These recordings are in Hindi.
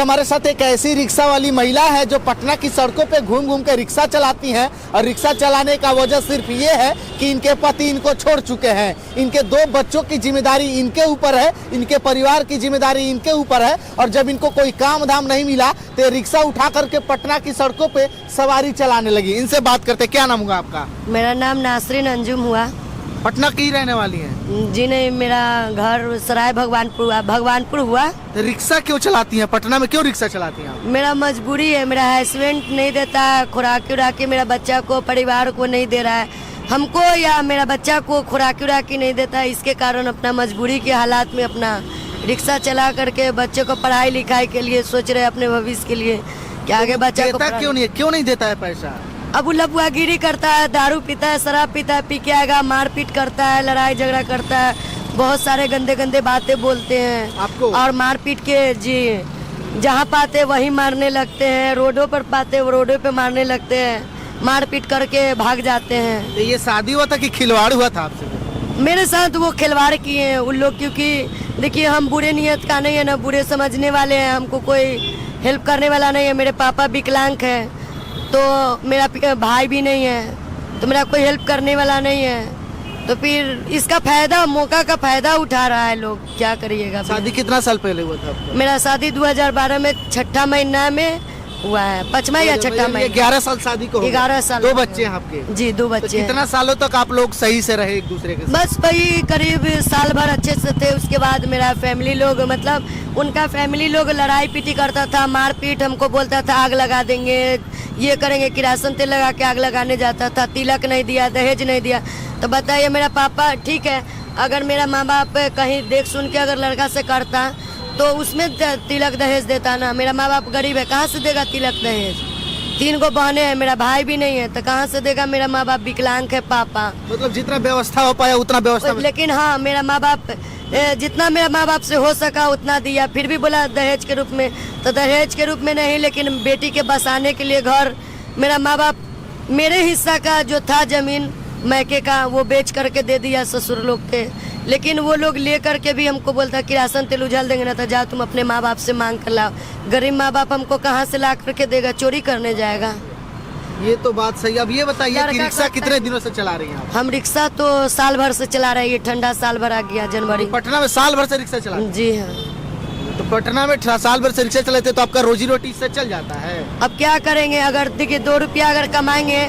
हमारे साथ एक ऐसी रिक्शा वाली महिला है जो पटना की सड़कों पे घूम घूम कर रिक्शा चलाती हैं और रिक्शा चलाने का वजह सिर्फ ये है कि इनके पति इनको छोड़ चुके हैं। इनके 2 बच्चों की जिम्मेदारी इनके ऊपर है, इनके परिवार की जिम्मेदारी इनके ऊपर है और जब इनको कोई काम धाम नहीं मिला तो रिक्शा उठा करके पटना की सड़कों पे सवारी चलाने लगी। इनसे बात करते, क्या नाम हुआ आपका? मेरा नाम नासरीन अंजुम हुआ। पटना की रहने वाली हैं? जी नहीं, मेरा घर सराय भगवानपुर हुआ। तो रिक्शा क्यों चलाती हैं? पटना में क्यों रिक्शा चलाती हैं आप? मेरा मजबूरी है, मेरा हस्बैंड नहीं देता है खुराकी उराकी, मेरा बच्चा को परिवार को नहीं दे रहा है, हमको या मेरा बच्चा को खुराकी उराकी नहीं देता है। इसके कारण अपना मजबूरी के हालात में अपना रिक्शा चला करके बच्चे को पढ़ाई लिखाई के लिए सोच रहे, अपने भविष्य के लिए कि आगे बच्चा को क्यों नहीं देता है पैसा? अब लपुआगिरी करता है, दारू पीता है, शराब पीता है, पी के आएगा मारपीट करता है, लड़ाई झगड़ा करता है, बहुत सारे गंदे गंदे बातें बोलते हैं आपको और मारपीट के जी जहाँ पाते वहीं मारने लगते हैं, रोडों पर पाते रोडों पे मारने लगते हैं, मारपीट करके भाग जाते हैं। तो ये शादी हुआ था कि खिलवाड़ हुआ था आपसे? मेरे साथ वो खिलवाड़ किए हैं उन लोग, क्योंकि देखिए हम बुरे नियत का नहीं है ना, बुरे समझने वाले हैं, हमको कोई हेल्प करने वाला नहीं है। मेरे पापा विकलांग है तो मेरा भाई भी नहीं है, तो मेरा कोई हेल्प करने वाला नहीं है, तो फिर इसका फायदा, मौका का फायदा उठा रहा है लोग। क्या करिएगा। शादी कितना साल पहले हुआ था आपका? मेरा शादी 2012 में 6ठा महीना में हुआ है, 5वां या 6ठा महीना। 11 साल शादी को? 11 साल। 2 बच्चे हैं आपके? जी 2 बच्चे। तो कितना सालों तक आप लोग सही से रहे एक दूसरे के साथ? बस वही करीब साल भर अच्छे से थे। उसके बाद मेरा फैमिली लोग, मतलब उनका फैमिली लोग लड़ाई पीटी करता था, मारपीट, हमको बोलता था आग लगा देंगे, ये करेंगे, किरासन तेल लगा के आग लगाने जाता था, तिलक नहीं दिया, दहेज नहीं दिया। तो बताइए मेरा पापा, ठीक है अगर मेरा माँ बाप कहीं देख सुन के अगर लड़का से करता तो उसमें तिलक दहेज देता ना। मेरा माँ बाप गरीब है, कहाँ से देगा तिलक दहेज? 3 गो बहने हैं, मेरा भाई भी नहीं है, तो कहाँ से देगा? मेरा माँ बाप विकलांग है पापा। मतलब जितना व्यवस्था हो पाया उतना व्यवस्था। लेकिन हाँ, मेरा माँ बाप जितना मेरा माँ बाप से हो सका उतना दिया, फिर भी बोला दहेज के रूप में, तो दहेज के रूप में नहीं, लेकिन बेटी के बसाने के लिए घर, मेरा माँ बाप मेरे हिस्सा का जो था जमीन मैके का वो बेच करके दे दिया ससुर लोग के। लेकिन वो लोग ले करके भी हमको बोलता कि राशन तेल उछल देंगे ना, तो जाओ तुम अपने माँ बाप से मांग कर लाओ। गरीब माँ बाप हमको कहाँ से ला करके देगा? चोरी करने जाएगा। ये तो बात सही। अब ये बताइए कि रिक्शा कितने दिनों से चला रही हैं आप? हम रिक्शा तो साल भर से चला रहे हैं, ये ठंडा साल भर आ गया जनवरी। पटना में साल भर से रिक्शा चला? जी हाँ। तो पटना में साल भर से रिक्शा चलाते तो आपका रोजी रोटी इससे चल जाता है? अब क्या करेंगे? अगर देखिए 2 रुपया अगर कमाएंगे,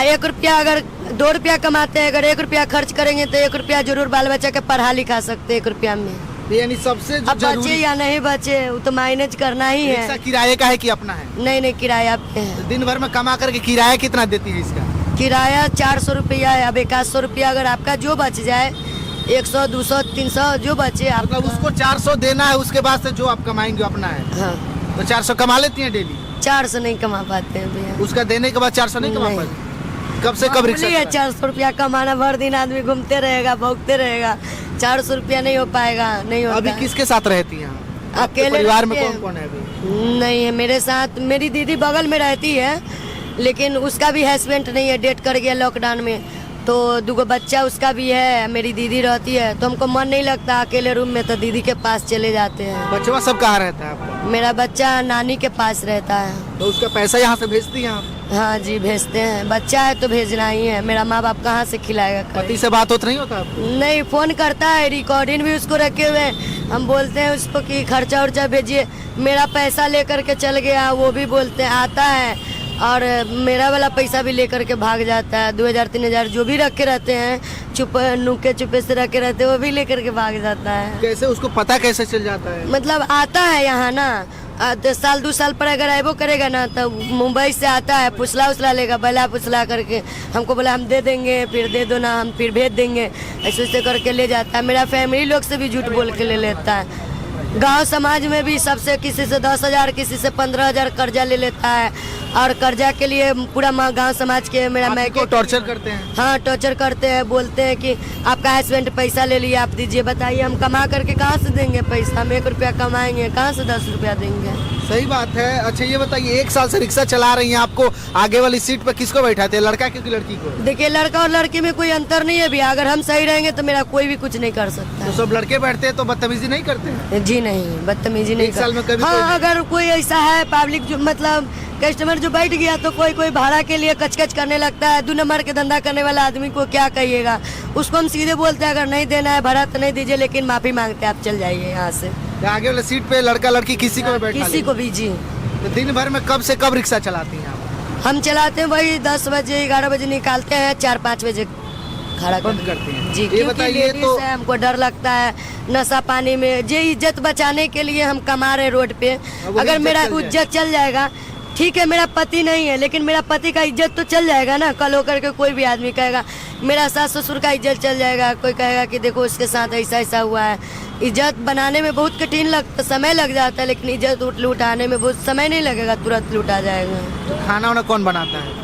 1 रुपया अगर 2 रुपया कमाते हैं, अगर 1 रुपया खर्च करेंगे तो 1 रुपया जरूर बाल बच्चा के पढ़ा लिखा सकते 1 रुपया में। यानी सबसे अब बचे या नहीं बचे वो तो मैनेज करना ही है। रिक्शा किराए का है कि अपना है? नहीं किराया पे है। तो दिन भर में कमा करके किराया कितना देती है इसका? किराया 400 रुपया है। अब 100 रुपया अगर आपका जो बच जाए, 100 200 300 जो बचे आप, मतलब उसको 400 देना है, उसके बाद से जो आप कमाएंगे अपना है। हाँ। तो 400 कमा लेती हैं डेली? 400 नहीं कमा पाते हैं भैया। उसका देने के बाद 400 नहीं कमा पाते? कब से कब रिक्शा है 400 रुपया कमाना? भर दिन आदमी घूमते रहेगा, भोगते रहेगा, 400 रुपया नहीं हो पाएगा, नहीं होगा। अभी किसके साथ रहती हैं? अकेले। परिवार में कौन कौन है अभी? नहीं है मेरे साथ, मेरी दीदी बगल में रहती है, लेकिन उसका भी हस्बैंड नहीं है, डेट कर गया लॉकडाउन में, तो 2 बच्चा उसका भी है, मेरी दीदी रहती है, तो हमको मन नहीं लगता अकेले रूम में, तो दीदी के पास चले जाते हैं। बच्चा सब कहाँ रहता है आपका? मेरा बच्चा नानी के पास रहता है। तो उसका पैसा यहाँ से भेजती हैं आप? हाँ जी भेजते हैं, बच्चा है तो भेजना ही है, मेरा माँ बाप कहाँ से खिलाएगा? पति से बात होता नहीं होता आपको? नहीं, फोन करता है, रिकॉर्डिंग भी उसको रखे हुए, हम बोलते हैं उसको कि खर्चा उर्चा भेजिए, मेरा पैसा लेकर के चल गया, वो भी बोलते हैं आता है और मेरा वाला पैसा भी लेकर के भाग जाता है। 2000 3000 जो भी रखे रहते हैं, नुके चुपे से रखे रहते हैं, वो भी लेकर के भाग जाता है। कैसे उसको पता कैसे चल जाता है? मतलब आता है यहाँ ना, 1 2 साल पर अगर आएबो करेगा ना, तो मुंबई से आता है, फुसला उसला लेगा, बला फुसला करके हमको बोला हम दे देंगे, फिर दे दो ना, हम फिर भेज देंगे, ऐसे करके ले जाता है। मेरा फैमिली लोग से भी झूठ बोल के ले लेता है। गांव समाज में भी सबसे, किसी से 10,000 किसी से 15,000 कर्जा ले लेता है, और कर्जा के लिए पूरा गांव समाज के मेरा मैके टॉर्चर करते हैं। हाँ टॉर्चर करते हैं, बोलते हैं कि आपका हस्बैंड पैसा ले लिया, आप दीजिए। बताइए हम कमा करके कहाँ से देंगे पैसा? हम 1 रुपया कमाएंगे, कहाँ से 10 रुपया देंगे? सही बात है। अच्छा ये बताइए, 1 साल से रिक्शा चला रही हैं, आपको आगे वाली सीट पर किसको बैठाते हैं, लड़का क्योंकि लड़की को? देखिए, लड़का और लड़की में कोई अंतर नहीं है भैया। अगर हम सही रहेंगे तो मेरा कोई भी कुछ नहीं कर सकता। तो सब लड़के बैठते हैं तो बदतमीजी नहीं करते हैं? जी नहीं, बदतमीजी नहीं 1 साल में कभी हाँ, अगर कोई ऐसा है पब्लिक जो मतलब कस्टमर जो बैठ गया तो कोई भाड़ा के लिए कचकच करने लगता है। 2 नंबर के धंधा करने वाला आदमी को क्या कहिएगा, उसको हम सीधे बोलते हैं अगर नहीं देना है भाड़ा तो नहीं दीजिए, लेकिन माफी मांगते हैं आप चल जाइए यहाँ से। आगे वाले सीट पे लड़का लड़की किसी को बैठा किसी को भी। जी, तो दिन भर में कब से कब रिक्शा चलाती हैं आप? हम चलाते हैं वही 10 बजे 11 बजे निकालते हैं, 4-5 बजे खड़ा बंद करते हैं। जी, ये क्योंकि बताइए लेडीज तो है, हमको डर लगता है नशा पानी में। जे इज्जत बचाने के लिए हम कमा रहे रोड पे। अगर मेरा इज्जत चल जाएगा, ठीक है मेरा पति नहीं है लेकिन मेरा पति का इज्जत तो चल जाएगा ना। कल होकर के कोई भी आदमी कहेगा, मेरा सास ससुर का इज्जत चल जाएगा, कोई कहेगा कि देखो उसके साथ ऐसा ऐसा हुआ है। इज्जत बनाने में बहुत कठिन लगता, समय लग जाता है, लेकिन इज्जत लुटाने में बहुत समय नहीं लगेगा, तुरंत लुटा जाएगा। तो खाना वाना कौन बनाता है?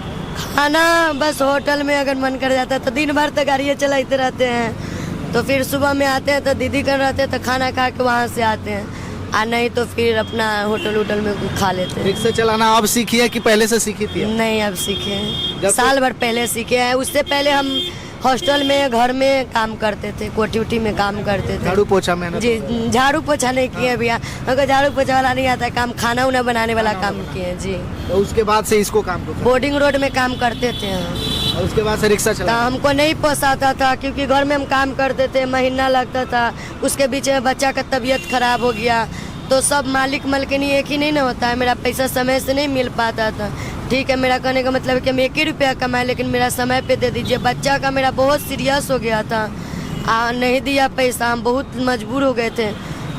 खाना बस होटल में अगर मन कर जाता है तो दिन भर तो गाड़ियाँ चलाते रहते हैं, तो फिर सुबह में आते हैं तो दीदी कर रहते हैं तो खाना खा के वहाँ से आते हैं, और नहीं तो फिर अपना होटल में खा लेते हैं। रिक्शा चलाना अब सीखी है कि पहले से सीखी थी? नहीं, अब सीखे हैं, साल भर पहले सीखे हैं। उससे पहले हम हॉस्टल में घर में काम करते थे, कोठी उठी में काम करते थे। झाड़ू पोछा में? जी, झाड़ू पोछा नहीं किए भैया, अगर झाड़ू पोछा वाला नहीं आता है काम, खाना उना बनाने वाला काम किए जी। तो उसके बाद से इसको काम को बोर्डिंग रोड में काम करते थे हम। और उसके बाद से रिक्शा चला? हमको नहीं पोसाता था क्योंकि घर में हम काम करते थे, महीना लगता था, उसके बीच में बच्चा का तबीयत खराब हो गया तो सब मालिक मलकिनी एक ही नहीं ना होता है, मेरा पैसा समय से नहीं मिल पाता था। ठीक है, मेरा कहने का मतलब है कि हम 1 ही रुपया कमाए लेकिन मेरा समय पे दे दीजिए। बच्चा का मेरा बहुत सीरियस हो गया था, नहीं दिया पैसा, हम बहुत मजबूर हो गए थे,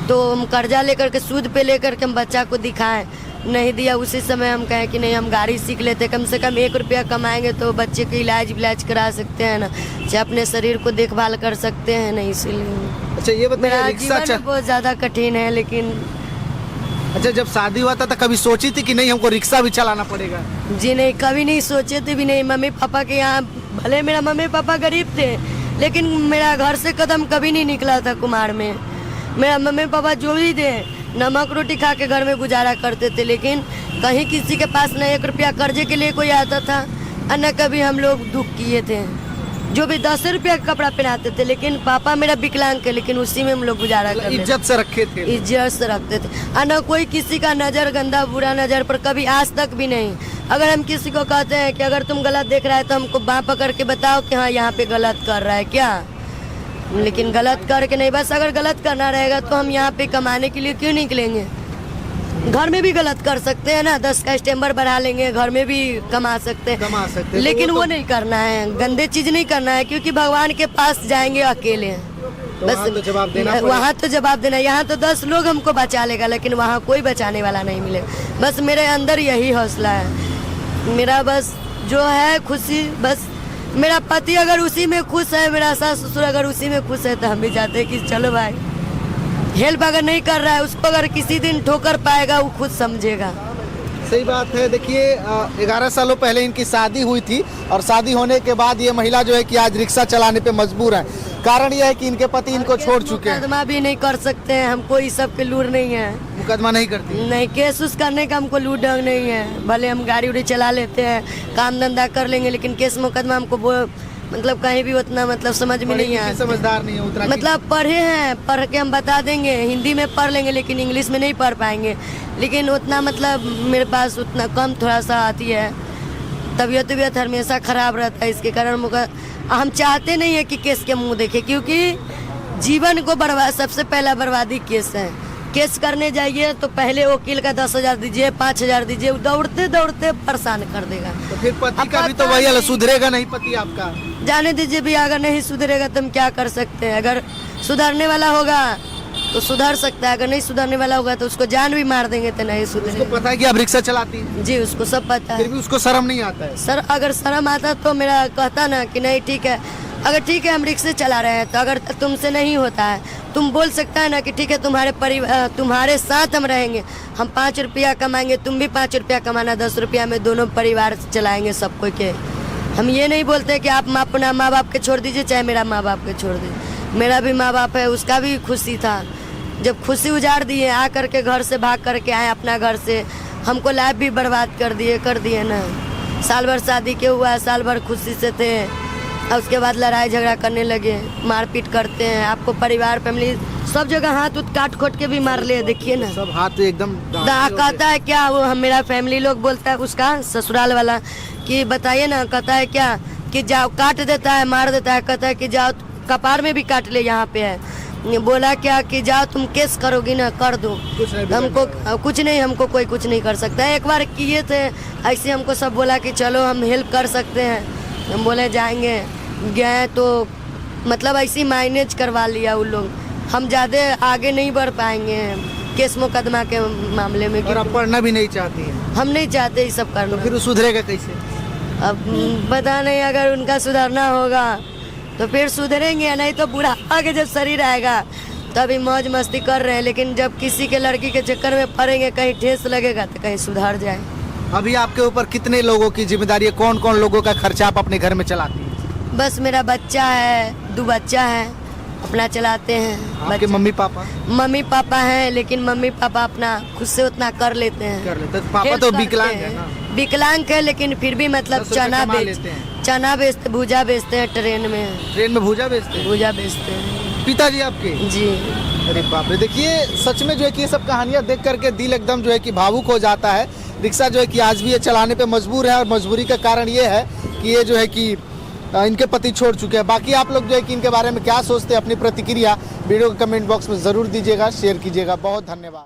तो हम कर्जा लेकर के सूद पे लेकर के हम बच्चा को दिखाएं, नहीं दिया। उसी समय हम कहें कि नहीं हम गाड़ी सीख लेते, कम से कम 1 रुपया कमाएंगे तो बच्चे का इलाज करा सकते हैं ना, चाहे अपने शरीर को देखभाल कर सकते हैं ना, इसीलिए। अच्छा ये बताइए, मेरा रिक्शा जीवन बहुत ज़्यादा कठिन है लेकिन। अच्छा, जब शादी हुआ था तो कभी सोची थी कि नहीं हमको रिक्शा भी चलाना पड़ेगा? जी नहीं, कभी नहीं सोचे थे भी नहीं। मम्मी पापा के यहाँ, भले मेरा मम्मी पापा गरीब थे लेकिन मेरा घर से कदम कभी नहीं निकला था कुमार में। मेरा मम्मी पापा जो भी दे नमक रोटी खा के घर में गुजारा करते थे, लेकिन कहीं किसी के पास न 1 रुपया कर्जे के लिए कोई आता था और न कभी हम लोग दुख किए थे। जो भी 10 रुपया का कपड़ा पहनाते थे, लेकिन पापा मेरा विकलांग है लेकिन उसी में हम लोग गुजारा करते थे। इज्जत से रखे थे? इज्जत से रखते थे, और न कोई किसी का नज़र गंदा बुरा नज़र पर कभी आज तक भी नहीं। अगर हम किसी को कहते हैं कि अगर तुम गलत देख रहा है तो हमको बाँह पकड़ के बताओ कि हाँ यहाँ पे गलत कर रहा है क्या, लेकिन गलत करके नहीं। बस अगर गलत करना रहेगा तो हम यहाँ पे कमाने के लिए क्यों निकलेंगे? घर में भी गलत कर सकते हैं ना, 10 कस्टमर बढ़ा लेंगे, घर में भी कमा सकते हैं, लेकिन वो नहीं करना है, गंदे चीज नहीं करना है, क्योंकि भगवान के पास जाएंगे अकेले। तो बस तो जवाब देना, वहाँ तो जवाब देना। यहाँ तो 10 लोग हमको बचा लेगा लेकिन वहाँ कोई बचाने वाला नहीं मिलेगा। बस मेरे अंदर यही हौसला है, मेरा बस जो है खुशी, बस मेरा पति अगर उसी में खुश है, मेरा सास ससुर अगर उसी में खुश है तो हम भी चाहते हैं कि चलो भाई, हेल्प अगर नहीं कर रहा है उसको अगर किसी दिन ठोकर पाएगा वो खुद समझेगा। सही बात है। देखिए 11 सालों पहले इनकी शादी हुई थी और शादी होने के बाद ये महिला जो है कि आज रिक्शा चलाने पे मजबूर है। कारण यह है कि इनके पति इनको छोड़ चुके हैं। मुकदमा भी नहीं कर सकते हैं, हमको इस सब के लूर नहीं है। मुकदमा नहीं करती? नहीं, केस उस करने का हमको लूर ढंग नहीं है। भले हम गाड़ी उड़ी चला लेते हैं, काम धंधा कर लेंगे, लेकिन केस मुकदमा हमको मतलब कहीं भी उतना मतलब समझ में नहीं है। समझदार नहीं है उतना, मतलब पढ़े हैं, पढ़ के हम बता देंगे, हिंदी में पढ़ लेंगे लेकिन इंग्लिश में नहीं पढ़ पाएंगे। लेकिन उतना मतलब मेरे पास उतना कम थोड़ा सा आती है, तबीयत हमेशा खराब रहता है, इसके कारण हम चाहते नहीं है कि केस के मुंह देखे, क्योंकि जीवन को सबसे पहला बर्बादी केस है। केस करने जाइए तो पहले वकील का 10,000 दीजिए, 5,000 दीजिए, दौड़ते दौड़ते परेशान कर देगा। तो फिर पति का भी तो वही हाल, सुधरेगा नहीं पति आपका? जाने दीजिए भी, अगर नहीं सुधरेगा तो हम क्या कर सकते हैं। अगर सुधरने वाला होगा तो सुधर सकता है, अगर नहीं सुधरने वाला होगा तो उसको जान भी मार देंगे तो नहीं सुधरेगा। उसको पता है कि आप रिक्शा चलाती हैं? जी, उसको सब पता है। फिर भी उसको शर्म नहीं आता है? सर अगर शर्म आता तो मेरा कहता ना कि नहीं ठीक है, अगर ठीक है हम रिक्शे चला रहे हैं तो अगर तुमसे नहीं होता है तुम बोल सकता है ना कि ठीक है तुम्हारे साथ हम रहेंगे, हम 5 रुपया कमाएंगे, तुम भी 5 रुपया कमाना, 10 रुपया में दोनों परिवार चलाएंगे सबको के। हम ये नहीं बोलते कि आप अपना माँ बाप के छोड़ दीजिए चाहे मेरा माँ बाप के छोड़ दीजिए। मेरा भी माँ बाप है, उसका भी खुशी था, जब खुशी उजाड़ दिए, आ करके घर से भाग करके आए अपना घर से, हमको लाइफ भी बर्बाद कर दिए ना। साल भर शादी के हुआ, साल भर खुशी से थे, और उसके बाद लड़ाई झगड़ा करने लगे, मारपीट करते हैं। आपको परिवार फैमिली सब जगह हाथ उठ काट खोट के भी मार ले, देखिए ना। सब हाथ एकदम कहता है क्या वो, हम मेरा फैमिली लोग बोलता है उसका ससुराल वाला कि बताइए ना, कहता है क्या कि जाओ, काट देता है, मार देता है, कहता है कि जाओ कपार में भी काट ले, यहाँ पे है। बोला क्या कि जाओ तुम केस करोगी ना, कर दो, हमको कुछ नहीं, हमको कोई कुछ नहीं कर सकता है। एक बार किए थे ऐसे, हमको सब बोला कि चलो हम हेल्प कर सकते हैं, हम बोले जाएंगे, गए तो मतलब ऐसे मैनेज करवा लिया उन लोग। हम ज़्यादा आगे नहीं बढ़ पाएंगे केस मुकदमा के मामले में। और आप पढ़ना भी नहीं चाहती हैं? हम नहीं चाहते ये सब करना। तो फिर वो सुधरेगा कैसे? अब पता नहीं, अगर उनका सुधरना होगा तो फिर सुधरेंगे, नहीं तो बुढ़ापा के जब शरीर आएगा तभी मौज मस्ती कर रहे हैं। लेकिन जब किसी के लड़की के चक्कर में पड़ेंगे, कहीं ठेस लगेगा तो कहीं सुधर जाए। अभी आपके ऊपर कितने लोगों की जिम्मेदारी है? कौन कौन लोगों का खर्चा आप अपने घर में चलाती हैं? बस मेरा बच्चा है, 2 बच्चा है, अपना चलाते हैं। आपके मम्मी पापा? मम्मी पापा हैं, लेकिन मम्मी पापा अपना खुद से उतना कर लेते हैं। कर लेते हैं। पापा तो विकलांग है ना? विकलांग है, लेकिन फिर भी मतलब 10 रुपए चना कमा लेते हैं। चना बेचते, भूजा बेचते हैं, ट्रेन में भूजा बेचते हैं? भूजा बेचते हैं। पिताजी आपके? जी। अरे बाप रे, देखिए सच में जो है कि ये सब कहानियां देख करके दिल एकदम जो है कि भावुक हो जाता है। रिक्शा जो है कि आज भी ये चलाने पे मजबूर है, और मजबूरी का कारण ये है कि ये जो है कि इनके पति छोड़ चुके हैं। बाकी आप लोग जो है कि इनके बारे में क्या सोचते हैं, अपनी प्रतिक्रिया वीडियो के कमेंट बॉक्स में ज़रूर दीजिएगा, शेयर कीजिएगा। बहुत धन्यवाद।